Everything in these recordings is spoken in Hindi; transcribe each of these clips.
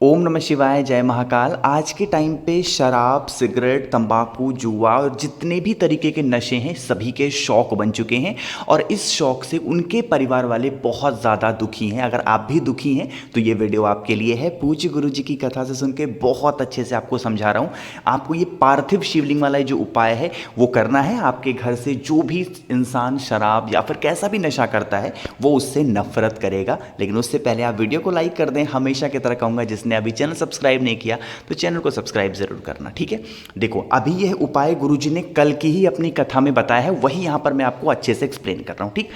ओम नमः शिवाय, जय महाकाल। आज के टाइम पे शराब, सिगरेट, तंबाकू, जुआ और जितने भी तरीके के नशे हैं सभी के शौक बन चुके हैं और इस शौक से उनके परिवार वाले बहुत ज़्यादा दुखी हैं। अगर आप भी दुखी हैं तो ये वीडियो आपके लिए है। पूज्य गुरु जी की कथा से सुन के बहुत अच्छे से आपको समझा रहा हूँ। आपको ये पार्थिव शिवलिंग वाला जो उपाय है वो करना है। आपके घर से जो भी इंसान शराब या फिर कैसा भी नशा करता है वो उससे नफरत करेगा। लेकिन उससे पहले आप वीडियो को लाइक कर दें। हमेशा की तरह कहूँगा, जिसने अभी चैनल सब्सक्राइब नहीं किया तो चैनल को सब्सक्राइब जरूर करना, ठीक है। देखो, अभी यह उपाय गुरुजी ने कल की ही अपनी कथा में बताया है, वही यहां पर मैं आपको अच्छे से एक्सप्लेन कर रहा हूं, ठीक।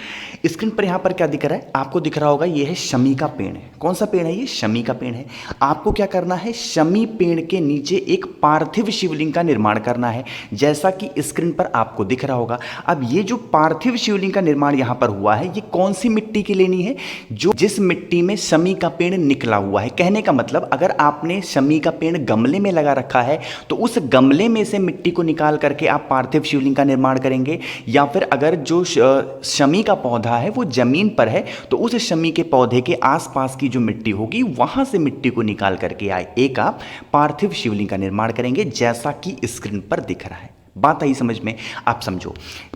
स्क्रीन पर यहां पर क्या दिख रहा है, आपको दिख रहा होगा, यह है शमी का पेड़ है। कौन सा पेड़ है ये? शमी का पेड़ है। आपको क्या करना है, शमी पेड़ के नीचे एक पार्थिव शिवलिंग का निर्माण करना है, जैसा कि स्क्रीन पर आपको दिख रहा होगा। अब ये जो पार्थिव शिवलिंग का निर्माण यहां पर हुआ है, ये कौन सी मिट्टी की लेनी है? जो जिस मिट्टी में शमी का पेड़ निकला हुआ है। कहने का मतलब, अगर आपने शमी का पेड़ गमले में लगा रखा है तो उस गमले में से मिट्टी को निकाल करके आप पार्थिव शिवलिंग का निर्माण करेंगे। या फिर अगर जो शमी का पौधा है वो जमीन पर है तो उस शमी के पौधे के आसपास की जो मिट्टी होगी वहां से मिट्टी को निकाल करके एक आप पार्थिव शिवलिंग का निर्माण करेंगे, जैसा कि स्क्रीन पर दिख रहा है। बात आई समझ में? आप समझो,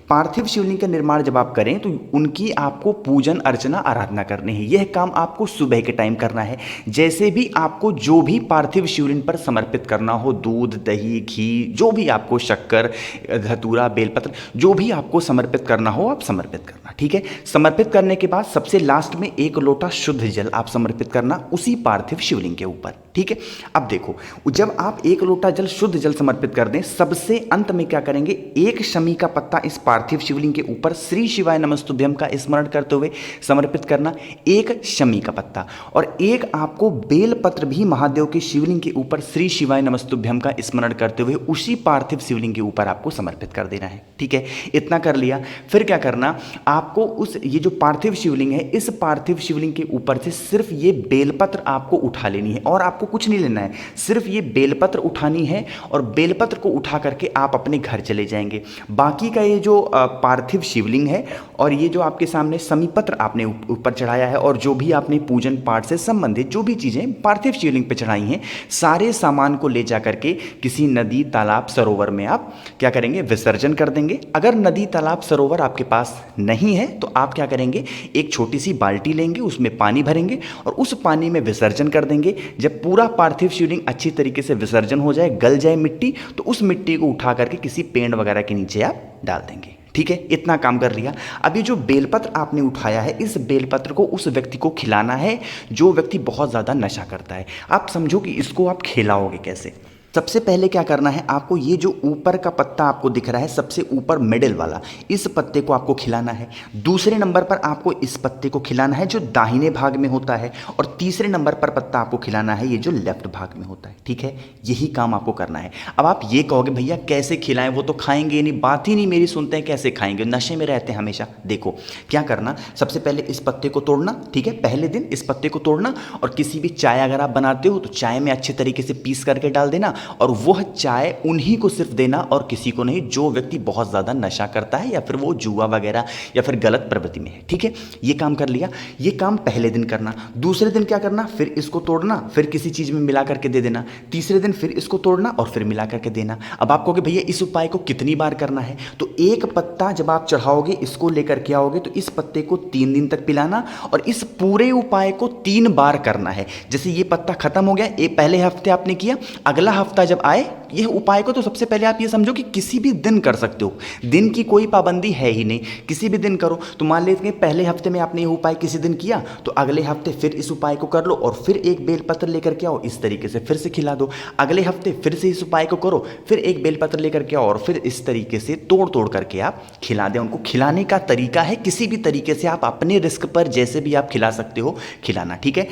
पार्थिव शिवलिंग का निर्माण जब आप करें तो उनकी आपको पूजन अर्चना आराधना करनी है। यह काम आपको सुबह के टाइम करना है। जैसे भी आपको जो भी पार्थिव शिवलिंग पर समर्पित करना हो, दूध, दही, घी, जो भी आपको, शक्कर, धतूरा, बेलपत्र, जो भी आपको समर्पित करना हो आप समर्पित करना, ठीक है। समर्पित करने के बाद सबसे लास्ट में 1 लोटा शुद्ध जल आप समर्पित करना उसी पार्थिव शिवलिंग के ऊपर, ठीक है। अब देखो, जब आप 1 लोटा जल, शुद्ध जल समर्पित कर दें, सबसे अंत में क्या करेंगे, एक शमी का पत्ता इस पार्थिव शिवलिंग के ऊपर श्री शिवाय नमस्तुभ्यम का स्मरण करते हुए समर्पित करना, एक शमी का पत्ता। और एक आपको बेल पत्र भी महादेव के शिवलिंग के ऊपर श्री शिवाय नमस्तुभ्यम का स्मरण करते हुए उसी पार्थिव शिवलिंग के ऊपर आपको समर्पित कर देना है, ठीक है। इतना कर लिया, फिर क्या करना, आपको उस ये जो पार्थिव शिवलिंग है, इस पार्थिव शिवलिंग के ऊपर से सिर्फ ये बेलपत्र आपको उठा लेनी है और आपको कुछ नहीं लेना है, सिर्फ ये बेलपत्र उठानी है और बेलपत्र को उठा करके आप अपने घर चले जाएंगे। बाकी का ये जो पार्थिव शिवलिंग है और ये जो आपके सामने समीपत्र आपने ऊपर चढ़ाया है और जो भी आपने पूजन पाठ से संबंधित जो भी चीज़ें पार्थिव शिवलिंग पे चढ़ाई हैं, सारे सामान को ले जा करके किसी नदी, तालाब, सरोवर में आप क्या करेंगे, विसर्जन कर देंगे। अगर नदी, तालाब, सरोवर आपके पास नहीं है तो आप क्या करेंगे, एक छोटी सी बाल्टी लेंगे, उसमें पानी भरेंगे और उस पानी में विसर्जन कर देंगे। जब पूरा पार्थिव शिवलिंग अच्छी तरीके से विसर्जन हो जाए, गल जाए मिट्टी, तो उस मिट्टी को उठा करके किसी पेड़ वगैरह के नीचे आप डाल देंगे, ठीक है। इतना काम कर लिया। अब ये जो बेलपत्र आपने उठाया है, इस बेलपत्र को उस व्यक्ति को खिलाना है जो व्यक्ति बहुत ज़्यादा नशा करता है। आप समझो कि इसको आप खिलाओगे कैसे। सबसे पहले क्या करना है, आपको ये जो ऊपर का पत्ता आपको दिख रहा है, सबसे ऊपर मिडिल वाला, इस पत्ते को आपको खिलाना है। दूसरे नंबर पर आपको इस पत्ते को खिलाना है जो दाहिने भाग में होता है और तीसरे नंबर पर पत्ता आपको खिलाना है ये जो लेफ्ट भाग में होता है, ठीक है। यही काम आपको करना है। अब आप ये कहोगे भैया कैसे खिलाएं, वो तो खाएंगे नहीं, बात ही नहीं मेरी सुनते हैं, कैसे खाएंगे, नशे में रहते हैं हमेशा। देखो क्या करना, सबसे पहले इस पत्ते को तोड़ना, ठीक है। पहले दिन इस पत्ते को तोड़ना और किसी भी चाय अगर आप बनाते हो तो चाय में अच्छे तरीके से पीस करके डाल देना और वह चाय उन्हीं को सिर्फ देना और किसी को नहीं जो व्यक्ति बहुत ज़्यादा नशा करता है या फिर वो जुआ वगैरह या फिर गलत प्रवृत्ति में है, ठीक है। ये काम कर लिया। ये काम पहले दिन करना। दूसरे दिन क्या करना, फिर इसको तोड़ना, फिर किसी चीज़ में मिला करके दे देना। तीसरे दिन फिर इसको तोड़ना और फिर मिला करके देना। अब आप कहोगे भैया इस उपाय को कितनी बार करना है, तो एक पत्ता जब आप चढ़ाओगे, इसको लेकर के आओगे तो इस पत्ते को 3 दिन तक पिलाना और इस पूरे उपाय को 3 बार करना है। जैसे ये पत्ता खत्म हो गया, ये पहले हफ्ते आपने किया, अगला हफ्ता जब आए, यह उपाय को तो सबसे पहले आप ये समझो कि किसी भी दिन कर सकते हो, दिन की कोई पाबंदी है ही नहीं, किसी भी दिन करो। तो मान लेते हैं पहले हफ्ते में आपने ये उपाय किसी दिन किया तो अगले हफ्ते फिर इस उपाय को कर लो और फिर एक बेलपत्र लेकर के आओ, इस तरीके से फिर से खिला दो। अगले हफ्ते फिर से इस उपाय को करो, फिर एक बेलपत्र लेकर के आओ और फिर इस तरीके से तोड़ तोड़ करके आप खिला दें उनको। खिलाने का तरीका है किसी भी तरीके से आप अपने रिस्क पर जैसे भी आप खिला सकते हो खिलाना, ठीक है।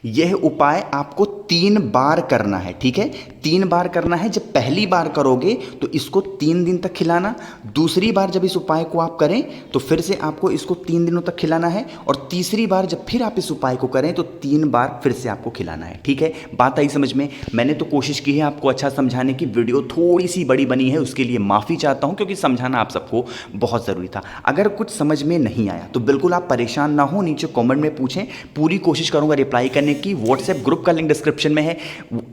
यह उपाय आपको 3 बार करना है, ठीक है। 3 बार करना है। जब पहली बार करोगे तो इसको 3 दिन तक खिलाना, दूसरी बार जब इस उपाय को आप करें तो फिर से आपको इसको 3 दिनों तक खिलाना है, और तीसरी बार जब फिर आप इस उपाय को करें तो 3 बार फिर से आपको खिलाना है। ठीक है, बात आई समझ में? मैंने तो कोशिश की है आपको अच्छा समझाने की, वीडियो थोड़ी सी बड़ी बनी है, उसके लिए माफ़ी चाहता हूँ, क्योंकि समझाना आप सबको बहुत ज़रूरी था। अगर कुछ समझ में नहीं आया तो बिल्कुल आप परेशान ना हो, नीचे कमेंट में पूछें, पूरी कोशिश करूंगा रिप्लाई करने की। व्हाट्सएप ग्रुप का लिंक डिस्क्रिप्शन में है,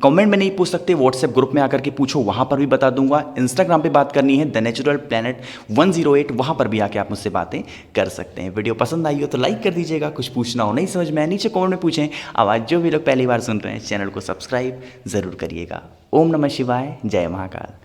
कमेंट में नहीं पूछ सकते, व्हाट्सएप ग्रुप में आकर के पूछो, वहां पर भी बता दूंगा। इंस्टाग्राम पे बात करनी है द नेचुरल प्लेनेट 108, वहां पर भी आके आप मुझसे बातें कर सकते हैं। वीडियो पसंद आई हो तो लाइक कर दीजिएगा, कुछ पूछना हो नहीं समझ में नीचे कमेंट में पूछें। आवाज़ जो भी लोग पहली बार सुन रहे हैं चैनल को सब्सक्राइब ज़रूर करिएगा। ओम नमः शिवाय, जय महाकाल।